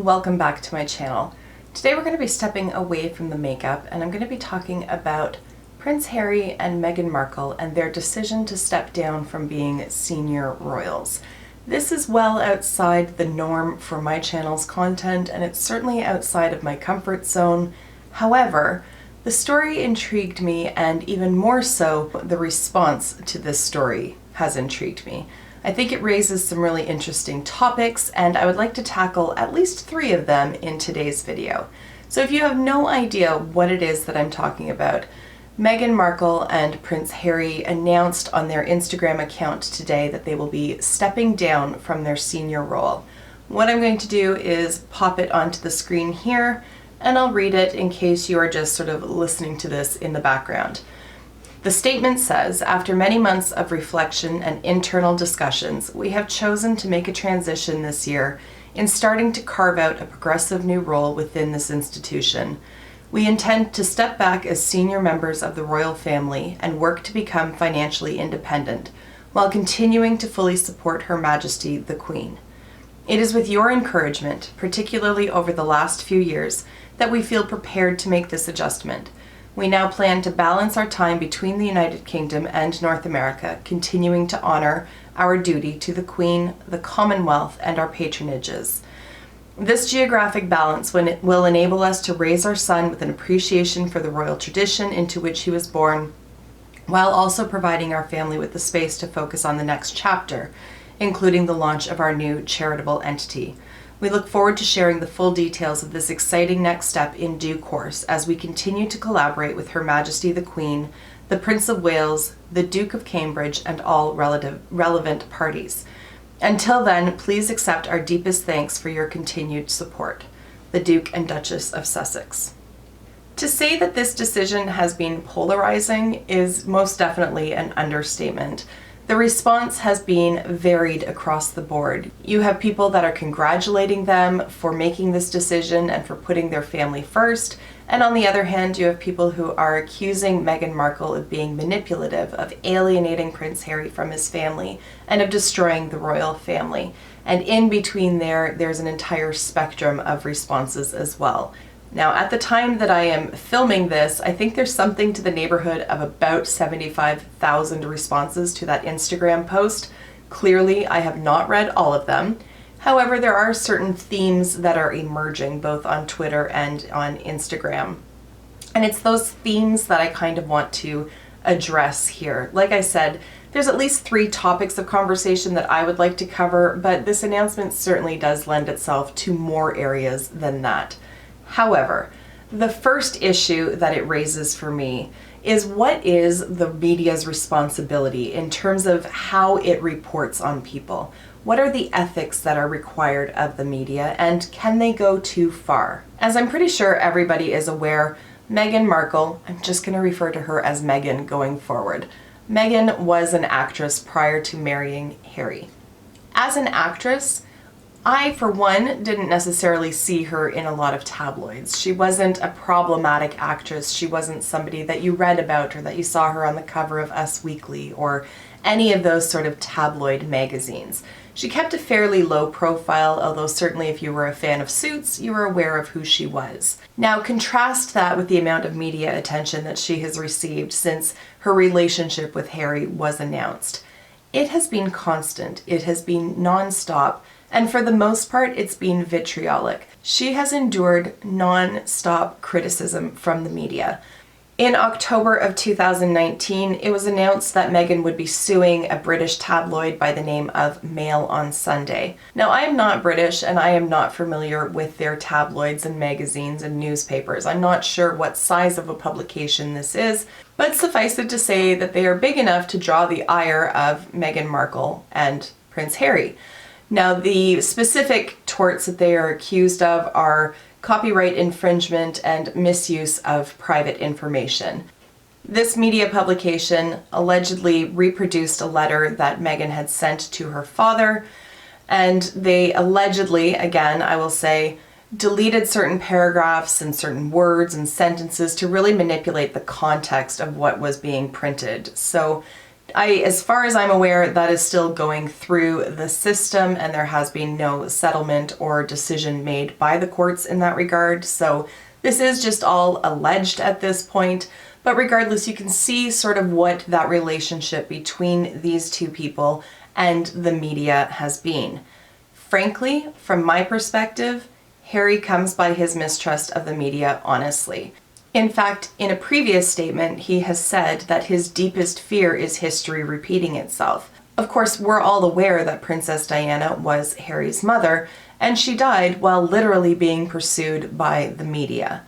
welcome back to my channel. Today we're going to be stepping away from the makeup and I'm going to be talking about Prince Harry and Meghan Markle and their decision to step down from being senior royals. This is well outside the norm for my channel's content and it's certainly outside of my comfort zone. However, the story intrigued me, and even more so, the response to this story has intrigued me. I think it raises some really interesting topics, and I would like to tackle at least 3 of them in today's video. So if you have no idea what it is that I'm talking about, Meghan Markle and Prince Harry announced on their Instagram account today that they will be stepping down from their senior role. What I'm going to do is pop it onto the screen here, and I'll read it in case you are just sort of listening to this in the background. The statement says, "After many months of reflection and internal discussions, we have chosen to make a transition this year in starting to carve out a progressive new role within this institution. We intend to step back as senior members of the royal family and work to become financially independent, while continuing to fully support Her Majesty the Queen. It is with your encouragement, particularly over the last few years, that we feel prepared to make this adjustment. We now plan to balance our time between the United Kingdom and North America, continuing to honor our duty to the Queen, the Commonwealth, and our patronages. This geographic balance will enable us to raise our son with an appreciation for the royal tradition into which he was born, while also providing our family with the space to focus on the next chapter, including the launch of our new charitable entity. We look forward to sharing the full details of this exciting next step in due course as we continue to collaborate with Her Majesty the Queen, the Prince of Wales, the Duke of Cambridge, and all relevant parties. Until then, please accept our deepest thanks for your continued support. The Duke and Duchess of Sussex." To say that this decision has been polarizing is most definitely an understatement. The response has been varied across the board. You have people that are congratulating them for making this decision and for putting their family first, and on the other hand, you have people who are accusing Meghan Markle of being manipulative, of alienating Prince Harry from his family, and of destroying the royal family. And in between there's an entire spectrum of responses as well. Now, at the time that I am filming this, I think there's something to the neighborhood of about 75,000 responses to that Instagram post. Clearly, I have not read all of them. However, there are certain themes that are emerging both on Twitter and on Instagram. And it's those themes that I kind of want to address here. Like I said, there's at least 3 topics of conversation that I would like to cover, but this announcement certainly does lend itself to more areas than that. However, the first issue that it raises for me is, what is the media's responsibility in terms of how it reports on people? What are the ethics that are required of the media, and can they go too far? As I'm pretty sure everybody is aware, Meghan Markle, I'm just going to refer to her as Meghan going forward. Meghan was an actress prior to marrying Harry. As an actress, I, for one, didn't necessarily see her in a lot of tabloids. She wasn't a problematic actress. She wasn't somebody that you read about or that you saw her on the cover of Us Weekly or any of those sort of tabloid magazines. She kept a fairly low profile, although certainly if you were a fan of Suits, you were aware of who she was. Now contrast that with the amount of media attention that she has received since her relationship with Harry was announced. It has been constant. It has been non-stop. And for the most part, it's been vitriolic. She has endured non-stop criticism from the media. In October of 2019, it was announced that Meghan would be suing a British tabloid by the name of Mail on Sunday. Now, I am not British and I am not familiar with their tabloids and magazines and newspapers. I'm not sure what size of a publication this is, but suffice it to say that they are big enough to draw the ire of Meghan Markle and Prince Harry. Now, the specific torts that they are accused of are copyright infringement and misuse of private information. This media publication allegedly reproduced a letter that Meghan had sent to her father, and they allegedly, again, I will say, deleted certain paragraphs and certain words and sentences to really manipulate the context of what was being printed. So As far as I'm aware, that is still going through the system, and there has been no settlement or decision made by the courts in that regard. So this is just all alleged at this point. But regardless, you can see sort of what that relationship between these two people and the media has been. Frankly, from my perspective, Harry comes by his mistrust of the media honestly. In fact, in a previous statement, he has said that his deepest fear is history repeating itself. Of course, we're all aware that Princess Diana was Harry's mother, and she died while literally being pursued by the media.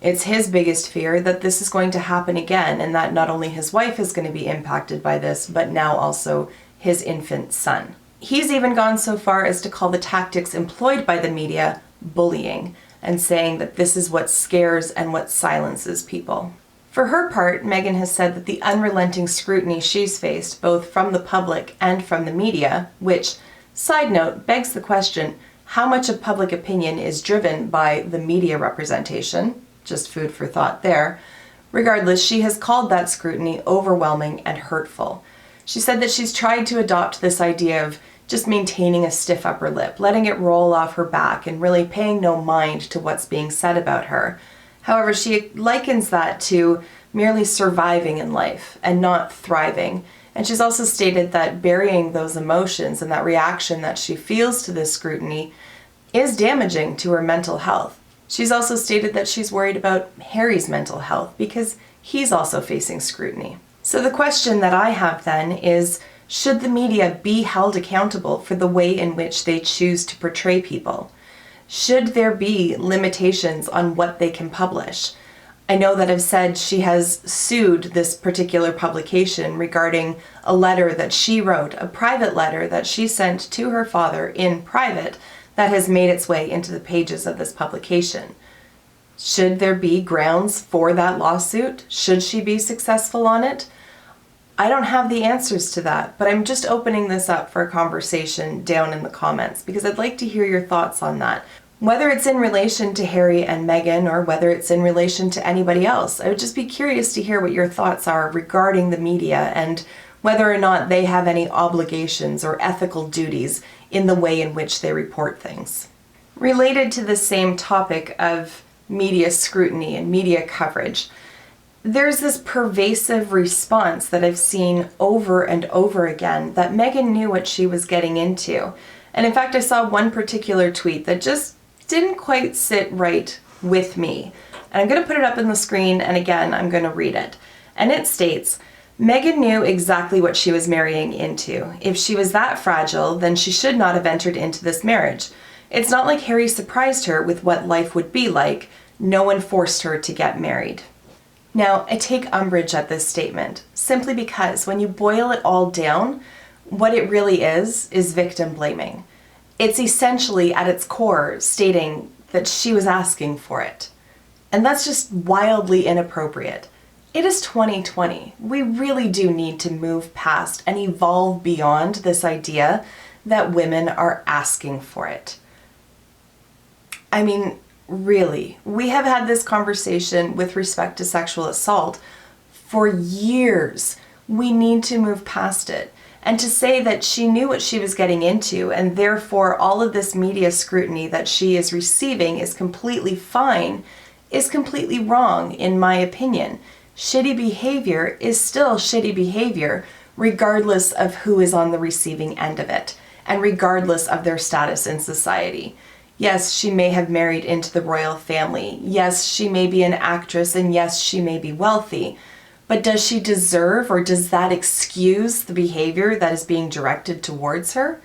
It's his biggest fear that this is going to happen again, and that not only his wife is going to be impacted by this, but now also his infant son. He's even gone so far as to call the tactics employed by the media bullying, and saying that this is what scares and what silences people. For her part, Meghan has said that the unrelenting scrutiny she's faced, both from the public and from the media, which, side note, begs the question, how much of public opinion is driven by the media representation? Just food for thought there. Regardless, she has called that scrutiny overwhelming and hurtful. She said that she's tried to adopt this idea of just maintaining a stiff upper lip, letting it roll off her back and really paying no mind to what's being said about her. However, she likens that to merely surviving in life and not thriving. And she's also stated that burying those emotions and that reaction that she feels to this scrutiny is damaging to her mental health. She's also stated that she's worried about Harry's mental health because he's also facing scrutiny. So the question that I have then is, should the media be held accountable for the way in which they choose to portray people? Should there be limitations on what they can publish? I know that I've said she has sued this particular publication regarding a letter that she wrote, a private letter that she sent to her father in private that has made its way into the pages of this publication. Should there be grounds for that lawsuit? Should she be successful on it? I don't have the answers to that, but I'm just opening this up for a conversation down in the comments because I'd like to hear your thoughts on that. Whether it's in relation to Harry and Meghan or whether it's in relation to anybody else, I would just be curious to hear what your thoughts are regarding the media and whether or not they have any obligations or ethical duties in the way in which they report things. Related to the same topic of media scrutiny and media coverage, there's this pervasive response that I've seen over and over again that Meghan knew what she was getting into. And in fact, I saw one particular tweet that just didn't quite sit right with me. And I'm going to put it up on the screen, and again, I'm going to read it. And it states, Meghan knew exactly what she was marrying into. If she was that fragile, then she should not have entered into this marriage. It's not like Harry surprised her with what life would be like. No one forced her to get married. Now, I take umbrage at this statement, simply because when you boil it all down, what it really is victim blaming. It's essentially, at its core, stating that she was asking for it. And that's just wildly inappropriate. It is 2020. We really do need to move past and evolve beyond this idea that women are asking for it. I mean, really, we have had this conversation with respect to sexual assault for years. We need to move past it. And to say that she knew what she was getting into and therefore all of this media scrutiny that she is receiving is completely fine is completely wrong, in my opinion. Shitty behavior is still shitty behavior regardless of who is on the receiving end of it and regardless of their status in society. Yes, she may have married into the royal family. Yes, she may be an actress, and yes, she may be wealthy. But does she deserve, or does that excuse the behavior that is being directed towards her?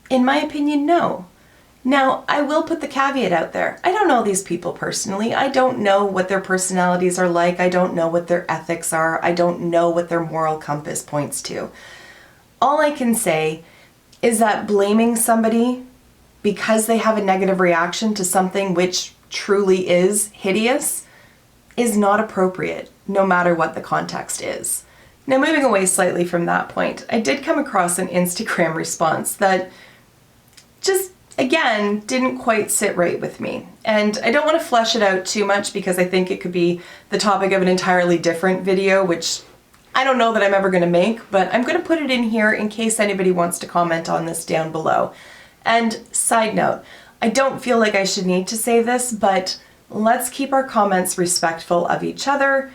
In my opinion, no. Now, I will put the caveat out there. I don't know these people personally. I don't know what their personalities are like. I don't know what their ethics are. I don't know what their moral compass points to. All I can say is that blaming somebody because they have a negative reaction to something which truly is hideous is not appropriate, no matter what the context is. Now, moving away slightly from that point, I did come across an Instagram response that just, again, didn't quite sit right with me. And I don't want to flesh it out too much because I think it could be the topic of an entirely different video, which I don't know that I'm ever going to make, but I'm going to put it in here in case anybody wants to comment on this down below. And side note, I don't feel like I should need to say this, but let's keep our comments respectful of each other.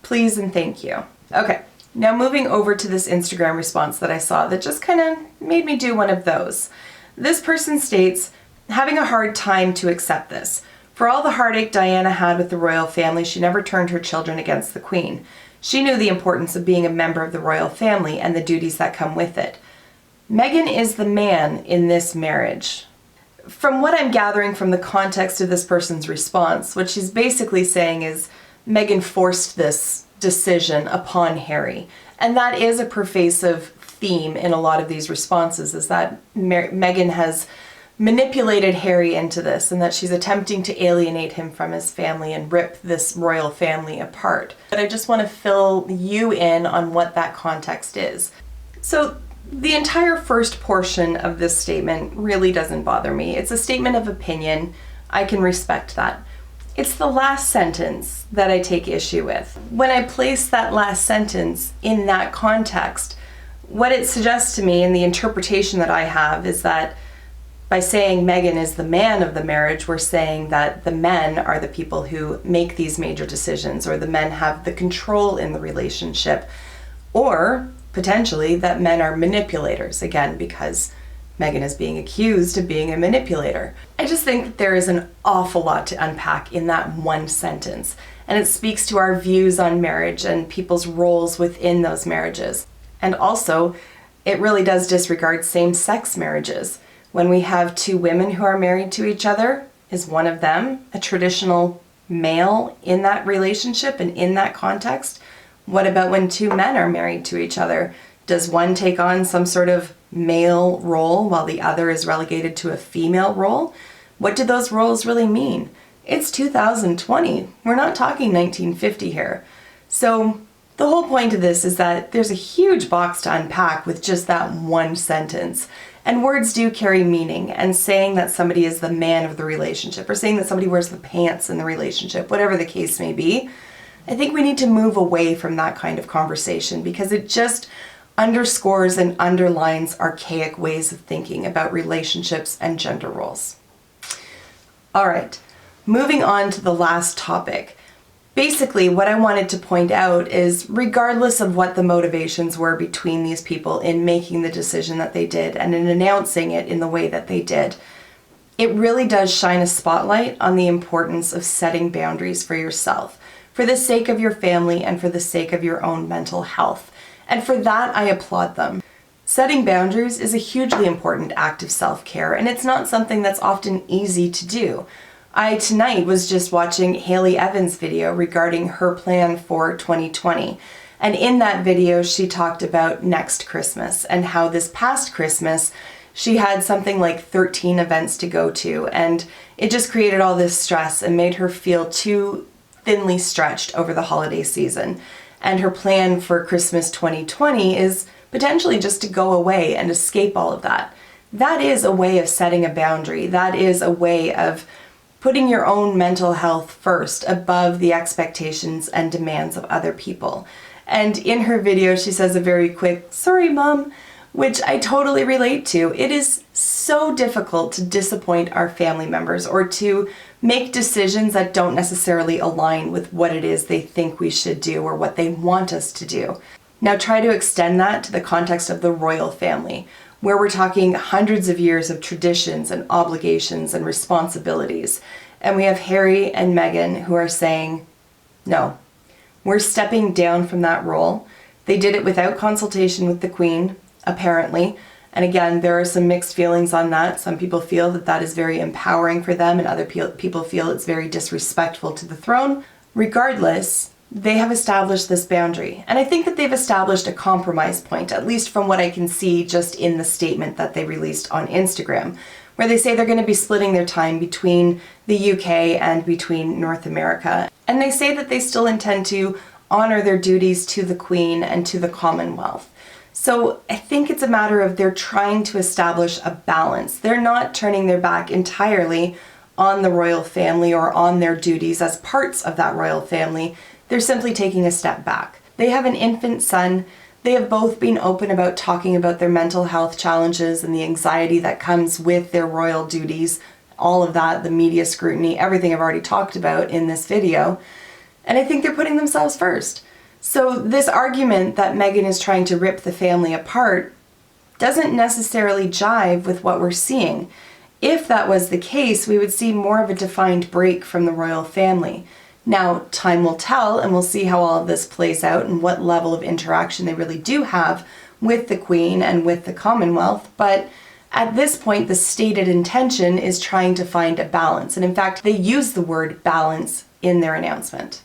Please and thank you. Okay, now moving over to this Instagram response that I saw that just kind of made me do one of those. This person states, having a hard time to accept this. For all the heartache Diana had with the royal family, she never turned her children against the Queen. She knew the importance of being a member of the royal family and the duties that come with it. Meghan is the man in this marriage. From what I'm gathering from the context of this person's response, what she's basically saying is Meghan forced this decision upon Harry. And that is a pervasive theme in a lot of these responses, is that Meghan has manipulated Harry into this and that she's attempting to alienate him from his family and rip this royal family apart. But I just want to fill you in on what that context is. So the entire first portion of this statement really doesn't bother me. It's a statement of opinion. I can respect that. It's the last sentence that I take issue with. When I place that last sentence in that context, what it suggests to me and the interpretation that I have is that by saying Meghan is the man of the marriage, we're saying that the men are the people who make these major decisions, or the men have the control in the relationship, or potentially that men are manipulators, again, because Meghan is being accused of being a manipulator. I just think that there is an awful lot to unpack in that one sentence, and it speaks to our views on marriage and people's roles within those marriages. And also, it really does disregard same-sex marriages. When we have two women who are married to each other, is one of them a traditional male in that relationship and in that context? What about when two men are married to each other? Does one take on some sort of male role while the other is relegated to a female role? What do those roles really mean? It's 2020. We're not talking 1950 here. So the whole point of this is that there's a huge box to unpack with just that one sentence. And words do carry meaning, and saying that somebody is the man of the relationship, or saying that somebody wears the pants in the relationship, whatever the case may be, I think we need to move away from that kind of conversation, because it just underscores and underlines archaic ways of thinking about relationships and gender roles. All right, moving on to the last topic. Basically, what I wanted to point out is, regardless of what the motivations were between these people in making the decision that they did and in announcing it in the way that they did, it really does shine a spotlight on the importance of setting boundaries for yourself, for the sake of your family and for the sake of your own mental health. And for that, I applaud them. Setting boundaries is a hugely important act of self-care, and it's not something that's often easy to do. I tonight was just watching Hayley Evans' video regarding her plan for 2020. And in that video, she talked about next Christmas and how this past Christmas, she had something like 13 events to go to. And it just created all this stress and made her feel too thinly stretched over the holiday season. And her plan for Christmas 2020 is potentially just to go away and escape all of that. That is a way of setting a boundary. That is a way of putting your own mental health first above the expectations and demands of other people. And in her video, she says a very quick, "Sorry, Mom," which I totally relate to. It is so difficult to disappoint our family members or to make decisions that don't necessarily align with what it is they think we should do or what they want us to do. Now try to extend that to the context of the royal family, where we're talking hundreds of years of traditions and obligations and responsibilities. And we have Harry and Meghan who are saying, no, we're stepping down from that role. They did it without consultation with the Queen, apparently. And again, there are some mixed feelings on that. Some people feel that that is very empowering for them, and other people feel it's very disrespectful to the throne. Regardless, they have established this boundary. And I think that they've established a compromise point, at least from what I can see just in the statement that they released on Instagram, where they say they're going to be splitting their time between the UK and between North America. And they say that they still intend to honor their duties to the Queen and to the Commonwealth. So I think it's a matter of they're trying to establish a balance. They're not turning their back entirely on the royal family or on their duties as parts of that royal family. They're simply taking a step back. They have an infant son. They have both been open about talking about their mental health challenges and the anxiety that comes with their royal duties. All of that, the media scrutiny, everything I've already talked about in this video. And I think they're putting themselves first. So this argument that Meghan is trying to rip the family apart doesn't necessarily jive with what we're seeing. If that was the case, we would see more of a defined break from the royal family. Now, time will tell, and we'll see how all of this plays out and what level of interaction they really do have with the Queen and with the Commonwealth, but at this point, the stated intention is trying to find a balance, and in fact, they use the word balance in their announcement.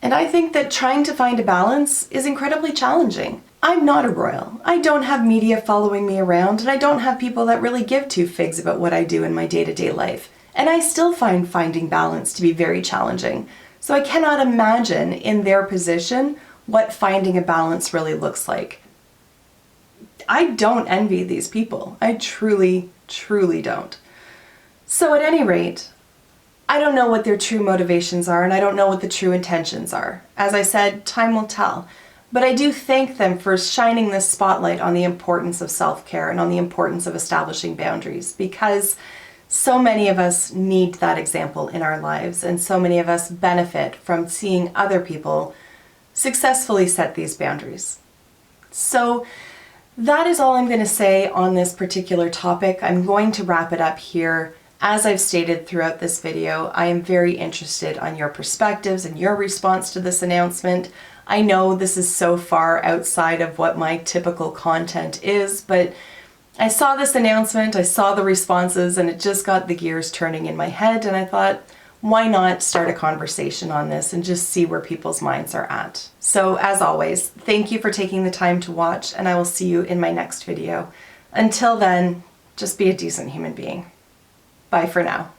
And I think that trying to find a balance is incredibly challenging. I'm not a royal. I don't have media following me around, and I don't have people that really give two figs about what I do in my day-to-day life. And I still find finding balance to be very challenging. So I cannot imagine in their position what finding a balance really looks like. I don't envy these people. I truly, truly don't. So at any rate, I don't know what their true motivations are, and I don't know what the true intentions are. As I said, time will tell. But I do thank them for shining this spotlight on the importance of self-care and on the importance of establishing boundaries, because so many of us need that example in our lives, and so many of us benefit from seeing other people successfully set these boundaries. So that is all I'm going to say on this particular topic. I'm going to wrap it up here. As I've stated throughout this video, I am very interested on your perspectives and your response to this announcement. I know this is so far outside of what my typical content is, but I saw this announcement, I saw the responses, and it just got the gears turning in my head, and I thought, why not start a conversation on this and just see where people's minds are at. So as always, thank you for taking the time to watch, and I will see you in my next video. Until then, just be a decent human being. Bye for now.